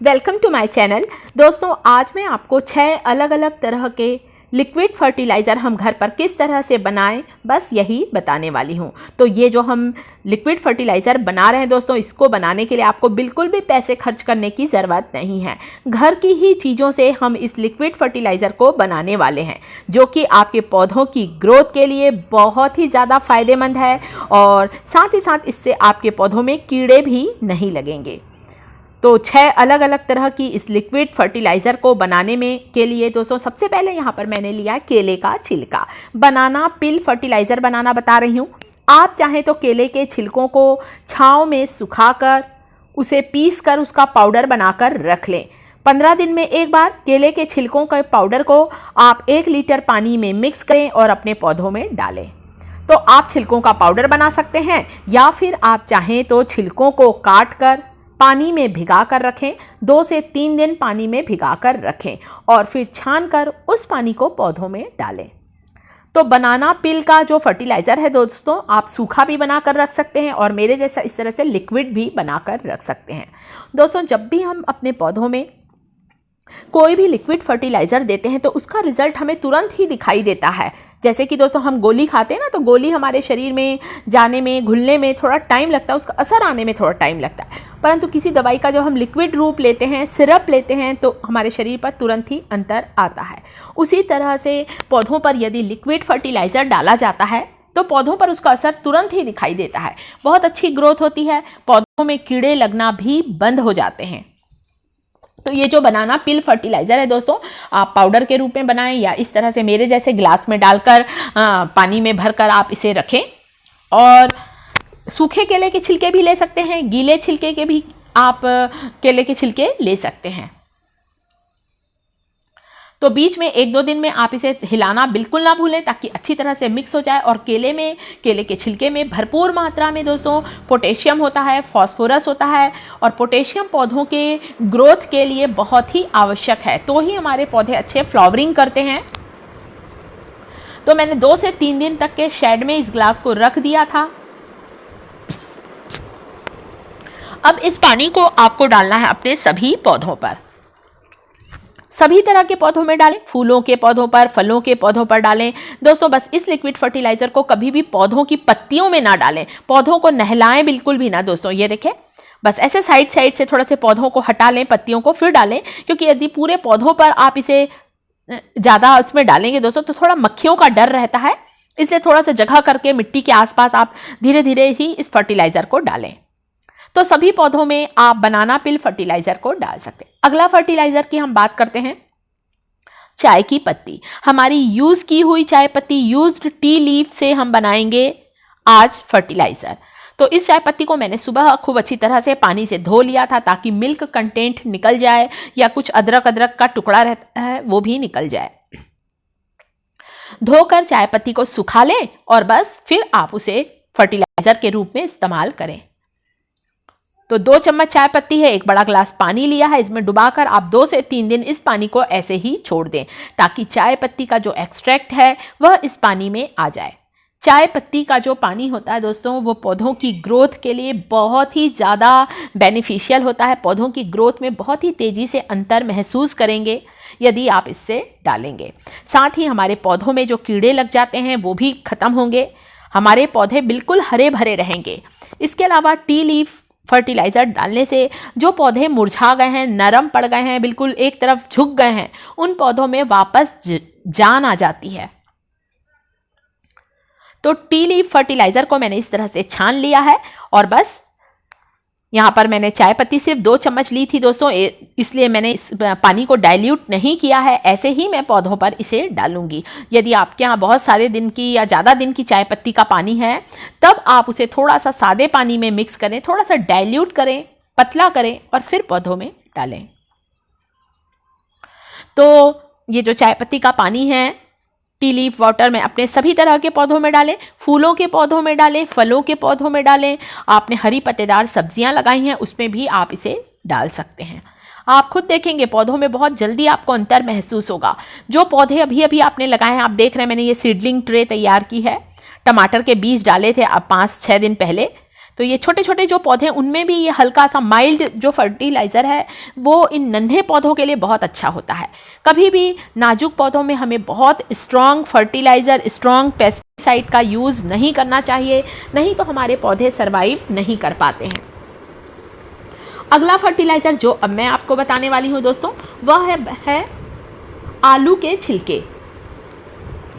Welcome to my channel. दोस्तों, आज मैं आपको 6 अलग अलग तरह के लिक्विड फर्टिलाइज़र हम घर पर किस तरह से बनाएं, बस यही बताने वाली हूं। तो ये जो हम लिक्विड फर्टिलाइज़र बना रहे हैं दोस्तों, इसको बनाने के लिए आपको बिल्कुल भी पैसे खर्च करने की ज़रूरत नहीं है। घर की ही चीज़ों से हम इस लिक्विड फर्टिलाइज़र को बनाने वाले हैं, जो कि आपके पौधों की ग्रोथ के लिए बहुत ही ज़्यादा फ़ायदेमंद है और साथ ही साथ इससे आपके पौधों में कीड़े भी नहीं लगेंगे। तो 6 अलग अलग तरह की इस लिक्विड फर्टिलाइज़र को बनाने में के लिए दोस्तों, सबसे पहले यहाँ पर मैंने लिया है केले का छिलका। बनाना पिल फर्टिलाइज़र बनाना बता रही हूँ। आप चाहें तो केले के छिलकों को छाँव में सुखाकर उसे पीस कर उसका पाउडर बनाकर रख लें। 15 दिन में एक बार केले के छिलकों के पाउडर को आप 1 लीटर पानी में मिक्स करें और अपने पौधों में डालें। तो आप छिलकों का पाउडर बना सकते हैं, या फिर आप चाहें तो छिलकों को काट कर पानी में भिगा कर रखें। 2 से 3 दिन पानी में भिगा कर रखें और फिर छान कर उस पानी को पौधों में डालें। तो बनाना पिल का जो फर्टिलाइज़र है दोस्तों, आप सूखा भी बना कर रख सकते हैं और मेरे जैसा इस तरह से लिक्विड भी बना कर रख सकते हैं। दोस्तों, जब भी हम अपने पौधों में कोई भी लिक्विड फर्टिलाइज़र देते हैं तो उसका रिज़ल्ट हमें तुरंत ही दिखाई देता है। जैसे कि दोस्तों, हम गोली खाते हैं ना, तो गोली हमारे शरीर में जाने में, घुलने में थोड़ा टाइम लगता है, उसका असर आने में थोड़ा टाइम लगता है। परंतु किसी दवाई का जब हम लिक्विड रूप लेते हैं, सिरप लेते हैं, तो हमारे शरीर पर तुरंत ही अंतर आता है। उसी तरह से पौधों पर यदि लिक्विड फर्टिलाइज़र डाला जाता है तो पौधों पर उसका असर तुरंत ही दिखाई देता है। बहुत अच्छी ग्रोथ होती है, पौधों में कीड़े लगना भी बंद हो जाते हैं। तो ये जो बनाना पिल फर्टिलाइज़र है दोस्तों, आप पाउडर के रूप में बनाएं या इस तरह से मेरे जैसे गिलास में डालकर पानी में भरकर आप इसे रखें। और सूखे केले के छिलके भी ले सकते हैं, गीले छिलके के भी आप केले के छिलके ले सकते हैं। तो बीच में 1-2 दिन में आप इसे हिलाना बिल्कुल ना भूलें, ताकि अच्छी तरह से मिक्स हो जाए। और केले के छिलके में भरपूर मात्रा में दोस्तों पोटेशियम होता है, फास्फोरस होता है, और पोटेशियम पौधों के ग्रोथ के लिए बहुत ही आवश्यक है, तो ही हमारे पौधे अच्छे फ्लावरिंग करते हैं। तो मैंने 2 से 3 दिन तक के शेड में इस ग्लास को रख दिया था। अब इस पानी को आपको डालना है अपने सभी पौधों पर, सभी तरह के पौधों में डालें। फूलों के पौधों पर, फलों के पौधों पर डालें। दोस्तों, बस इस लिक्विड फर्टिलाइज़र को कभी भी पौधों की पत्तियों में ना डालें, पौधों को नहलाएं बिल्कुल भी ना दोस्तों। ये देखें, बस ऐसे साइड से थोड़ा से पौधों को हटा लें, पत्तियों को, फिर डालें। क्योंकि यदि पूरे पौधों पर आप इसे ज़्यादा इसमें डालेंगे दोस्तों, तो थोड़ा मक्खियों का डर रहता है। इसलिए थोड़ा सा जगह करके मिट्टी के आसपास आप धीरे धीरे ही इस फर्टिलाइज़र को डालें। तो सभी पौधों में आप बनाना पिल फर्टिलाइज़र को डाल सकते हैं। अगला फर्टिलाइज़र की हम बात करते हैं, चाय की पत्ती। हमारी यूज़ की हुई चाय पत्ती, यूज्ड टी लीफ से हम बनाएंगे आज फर्टिलाइज़र। तो इस चाय पत्ती को मैंने सुबह खूब अच्छी तरह से पानी से धो लिया था, ताकि मिल्क कंटेंट निकल जाए, या कुछ अदरक का टुकड़ा रहता है वो भी निकल जाए। धोकर चाय पत्ती को सुखा लें और बस फिर आप उसे फर्टिलाइज़र के रूप में इस्तेमाल करें। तो 2 चम्मच चाय पत्ती है, 1 बड़ा ग्लास पानी लिया है, इसमें डुबाकर आप 2 से 3 दिन इस पानी को ऐसे ही छोड़ दें, ताकि चाय पत्ती का जो एक्सट्रैक्ट है वह इस पानी में आ जाए। चाय पत्ती का जो पानी होता है दोस्तों, वो पौधों की ग्रोथ के लिए बहुत ही ज़्यादा बेनिफिशियल होता है। पौधों की ग्रोथ में बहुत ही तेज़ी से अंतर महसूस करेंगे यदि आप इससे डालेंगे। साथ ही हमारे पौधों में जो कीड़े लग जाते हैं वो भी ख़त्म होंगे, हमारे पौधे बिल्कुल हरे भरे रहेंगे। इसके अलावा टी लीफ फर्टिलाइज़र डालने से जो पौधे मुरझा गए हैं, नरम पड़ गए हैं, बिल्कुल एक तरफ झुक गए हैं, उन पौधों में वापस जान आ जाती है। तो टी लीफ फर्टिलाइज़र को मैंने इस तरह से छान लिया है और बस यहाँ पर मैंने चाय पत्ती सिर्फ 2 चम्मच ली थी दोस्तों, इसलिए मैंने इस पानी को डाइल्यूट नहीं किया है। ऐसे ही मैं पौधों पर इसे डालूंगी। यदि आपके यहाँ बहुत सारे दिन की या ज़्यादा दिन की चाय पत्ती का पानी है, तब आप उसे थोड़ा सा सादे पानी में मिक्स करें, थोड़ा सा डाइल्यूट करें, पतला करें और फिर पौधों में डालें। तो ये जो चाय पत्ती का पानी है, टी लीफ वाटर में अपने सभी तरह के पौधों में डालें, फूलों के पौधों में डालें, फलों के पौधों में डालें। आपने हरी पत्तेदार सब्जियां लगाई हैं, उसमें भी आप इसे डाल सकते हैं। आप खुद देखेंगे पौधों में बहुत जल्दी आपको अंतर महसूस होगा। जो पौधे अभी अभी आपने लगाए हैं, आप देख रहे हैं मैंने ये सीडलिंग ट्रे तैयार की है, टमाटर के बीज डाले थे अब 5-6 दिन पहले। तो ये छोटे छोटे जो पौधे हैं उनमें भी ये हल्का सा माइल्ड जो फर्टिलाइज़र है वो इन नन्हे पौधों के लिए बहुत अच्छा होता है। कभी भी नाजुक पौधों में हमें बहुत स्ट्रॉन्ग फर्टिलाइज़र, स्ट्रॉन्ग पेस्टिसाइड का यूज़ नहीं करना चाहिए, नहीं तो हमारे पौधे सर्वाइव नहीं कर पाते हैं। अगला फर्टिलाइज़र जो अब मैं आपको बताने वाली हूँ दोस्तों, वह है आलू के छिलके।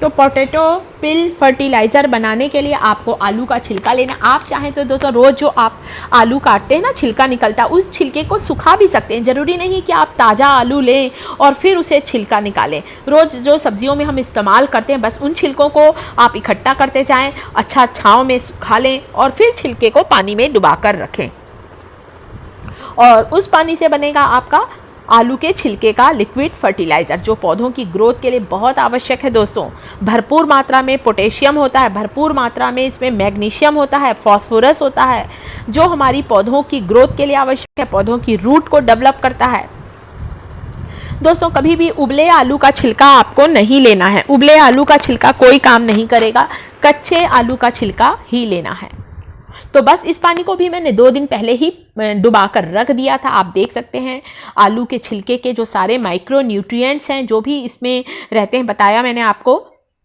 तो पोटैटो पिल फर्टिलाइज़र बनाने के लिए आपको आलू का छिलका लेना। आप चाहें तो दोस्तों रोज़ जो आप आलू काटते हैं ना, छिलका निकलता है, उस छिलके को सुखा भी सकते हैं। ज़रूरी नहीं कि आप ताज़ा आलू लें और फिर उसे छिलका निकालें। रोज़ जो सब्जियों में हम इस्तेमाल करते हैं बस उन छिलकों को आप इकट्ठा करते जाएं, अच्छा छाँव में सुखा लें और फिर छिलके को पानी में डुबा कर रखें और उस पानी से बनेगा आपका आलू के छिलके का लिक्विड फर्टिलाइज़र, जो पौधों की ग्रोथ के लिए बहुत आवश्यक है दोस्तों। भरपूर मात्रा में पोटेशियम होता है, भरपूर मात्रा में इसमें मैग्नीशियम होता है, फॉस्फोरस होता है, जो हमारी पौधों की ग्रोथ के लिए आवश्यक है, पौधों की रूट को डेवलप करता है। दोस्तों कभी भी उबले आलू का छिलका आपको नहीं लेना है। उबले आलू का छिलका कोई काम नहीं करेगा, कच्चे आलू का छिलका ही लेना है। तो बस इस पानी को भी मैंने 2 दिन पहले ही डुबा कर रख दिया था। आप देख सकते हैं आलू के छिलके के जो सारे माइक्रो न्यूट्रिएंट्स हैं जो भी इसमें रहते हैं, बताया मैंने आपको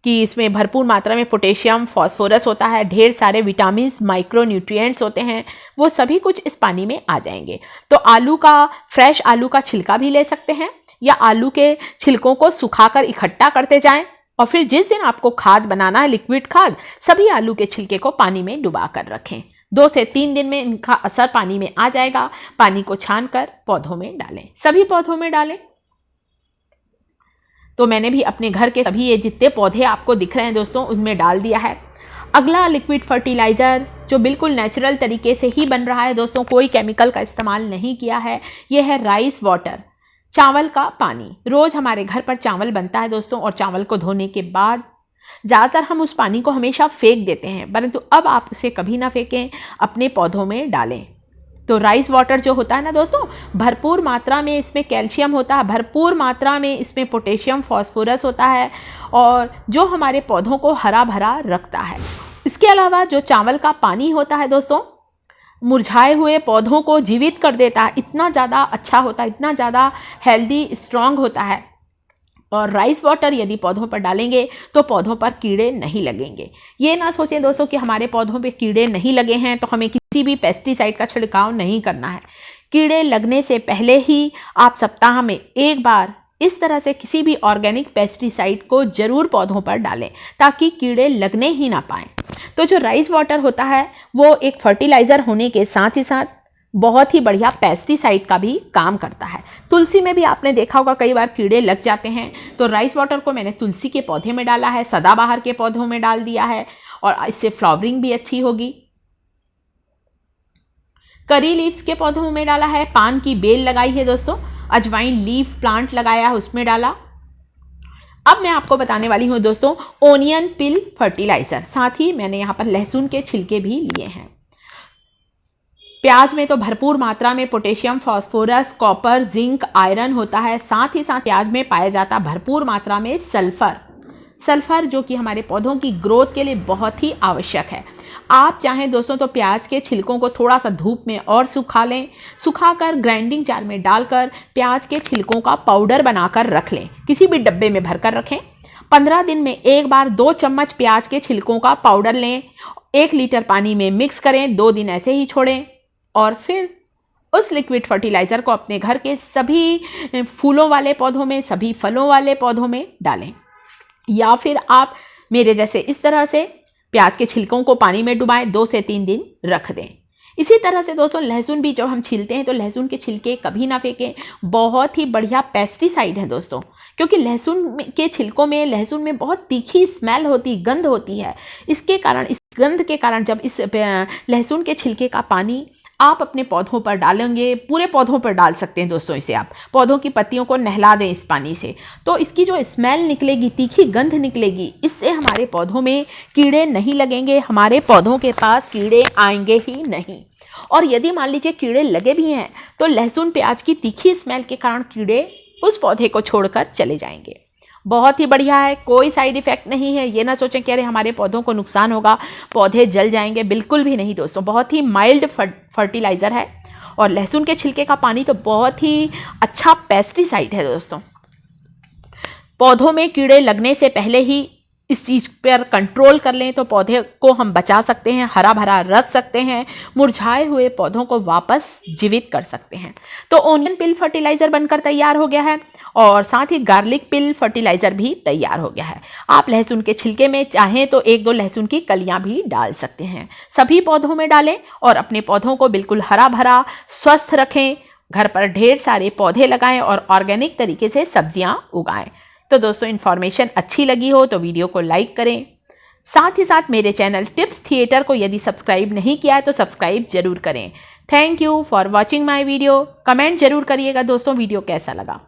कि इसमें भरपूर मात्रा में पोटेशियम, फॉस्फोरस होता है, ढेर सारे विटामिन, माइक्रो न्यूट्रिएंट्स होते हैं, वो सभी कुछ इस पानी में आ जाएंगे। तो आलू का, फ्रेश आलू का छिलका भी ले सकते हैं या आलू के छिलकों को सुखाकर इकट्ठा करते जाएं और फिर जिस दिन आपको खाद बनाना है, लिक्विड खाद, सभी आलू के छिलके को पानी में डुबा कर रखें। 2 से 3 दिन में इनका असर पानी में आ जाएगा। पानी को छान कर पौधों में डालें, सभी पौधों में डालें। तो मैंने भी अपने घर के सभी ये जितने पौधे आपको दिख रहे हैं दोस्तों उनमें डाल दिया है। अगला लिक्विड फर्टिलाइज़र जो बिल्कुल नेचुरल तरीके से ही बन रहा है दोस्तों, कोई केमिकल का इस्तेमाल नहीं किया है, ये है राइस वाटर, चावल का पानी। रोज़ हमारे घर पर चावल बनता है दोस्तों और चावल को धोने के बाद ज़्यादातर हम उस पानी को हमेशा फेंक देते हैं, परंतु अब आप उसे कभी ना फेंकें, अपने पौधों में डालें। तो राइस वाटर जो होता है ना दोस्तों, भरपूर मात्रा में इसमें कैल्शियम होता है, भरपूर मात्रा में इसमें पोटेशियम, फॉस्फोरस होता है और जो हमारे पौधों को हरा भरा रखता है। इसके अलावा जो चावल का पानी होता है दोस्तों, मुरझाए हुए पौधों को जीवित कर देता है, इतना ज़्यादा अच्छा होता है, इतना ज़्यादा हेल्दी, स्ट्रॉन्ग होता है। और राइस वाटर यदि पौधों पर डालेंगे तो पौधों पर कीड़े नहीं लगेंगे। ये ना सोचें दोस्तों कि हमारे पौधों पे कीड़े नहीं लगे हैं तो हमें किसी भी पेस्टिसाइड का छिड़काव नहीं करना है। कीड़े लगने से पहले ही आप सप्ताह में 1 बार इस तरह से किसी भी ऑर्गेनिक पेस्टिसाइड को जरूर पौधों पर डालें ताकि कीड़े लगने ही ना पाएँ। तो जो राइस वाटर होता है वो एक फर्टिलाइज़र होने के साथ ही साथ बहुत ही बढ़िया पेस्टिसाइड का भी काम करता है। तुलसी में भी आपने देखा होगा कई बार कीड़े लग जाते हैं, तो राइस वाटर को मैंने तुलसी के पौधे में डाला है, सदाबहार के पौधों में डाल दिया है और इससे फ्लावरिंग भी अच्छी होगी। करी लीव्स के पौधों में डाला है, पान की बेल लगाई है दोस्तों, अजवाइन लीफ प्लांट लगाया है उसमें डाला। अब मैं आपको बताने वाली हूँ दोस्तों ओनियन पिल फर्टिलाइज़र, साथ ही मैंने यहाँ पर लहसुन के छिलके भी लिए हैं। प्याज में तो भरपूर मात्रा में potassium, phosphorus, copper, zinc, iron होता है, साथ ही साथ प्याज में पाया जाता भरपूर मात्रा में सल्फर जो कि हमारे पौधों की ग्रोथ के लिए बहुत ही आवश्यक है। आप चाहें दोस्तों तो प्याज के छिलकों को थोड़ा सा धूप में और सुखा लें, सुखाकर ग्राइंडिंग जार में डालकर प्याज के छिलकों का पाउडर बनाकर रख लें, किसी भी डब्बे में भरकर रखें। 15 दिन में 1 बार 2 चम्मच प्याज के छिलकों का पाउडर लें, 1 लीटर पानी में मिक्स करें, 2 दिन ऐसे ही छोड़ें और फिर उस लिक्विड फर्टिलाइज़र को अपने घर के सभी फूलों वाले पौधों में, सभी फलों वाले पौधों में डालें। या फिर आप मेरे जैसे इस तरह से प्याज के छिलकों को पानी में डुबाएं, 2 से 3 दिन रख दें। इसी तरह से दोस्तों लहसुन भी जब हम छीलते हैं तो लहसुन के छिलके कभी ना फेंकें, बहुत ही बढ़िया पेस्टिसाइड है दोस्तों, क्योंकि लहसुन के छिलकों में, लहसुन में बहुत तीखी स्मेल होती, गंध होती है। इसके कारण, इस गंध के कारण जब इस लहसुन के छिलके का पानी आप अपने पौधों पर डालेंगे, पूरे पौधों पर डाल सकते हैं दोस्तों, इसे आप पौधों की पत्तियों को नहला दें इस पानी से, तो इसकी जो स्मेल निकलेगी, तीखी गंध निकलेगी, इससे हमारे पौधों में कीड़े नहीं लगेंगे, हमारे पौधों के पास कीड़े आएंगे ही नहीं। और यदि मान लीजिए कीड़े लगे भी हैं तो लहसुन प्याज की तीखी स्मेल के कारण कीड़े उस पौधे को छोड़कर चले जाएंगे। बहुत ही बढ़िया है, कोई साइड इफ़ेक्ट नहीं है। ये ना सोचें कि अरे हमारे पौधों को नुकसान होगा, पौधे जल जाएंगे, बिल्कुल भी नहीं दोस्तों। बहुत ही माइल्ड फर्टिलाइज़र है। और लहसुन के छिलके का पानी तो बहुत ही अच्छा पेस्टिसाइड है दोस्तों। पौधों में कीड़े लगने से पहले ही इस चीज़ पर कंट्रोल कर लें तो पौधे को हम बचा सकते हैं, हरा भरा रख सकते हैं, मुरझाए हुए पौधों को वापस जीवित कर सकते हैं। तो ओनियन पिल फर्टिलाइज़र बनकर तैयार हो गया है और साथ ही गार्लिक पिल फर्टिलाइज़र भी तैयार हो गया है। आप लहसुन के छिलके में चाहें तो 1-2 लहसुन की कलियां भी डाल सकते हैं। सभी पौधों में डालें और अपने पौधों को बिल्कुल हरा भरा स्वस्थ रखें। घर पर ढेर सारे पौधे लगाएं और ऑर्गेनिक तरीके से सब्जियां उगाएं। तो दोस्तों, इन्फॉर्मेशन अच्छी लगी हो तो वीडियो को लाइक करें। साथ ही साथ मेरे चैनल टिप्स थिएटर को यदि सब्सक्राइब नहीं किया है तो सब्सक्राइब जरूर करें। Thank you for watching my video. Comment जरूर करिएगा दोस्तों वीडियो कैसा लगा।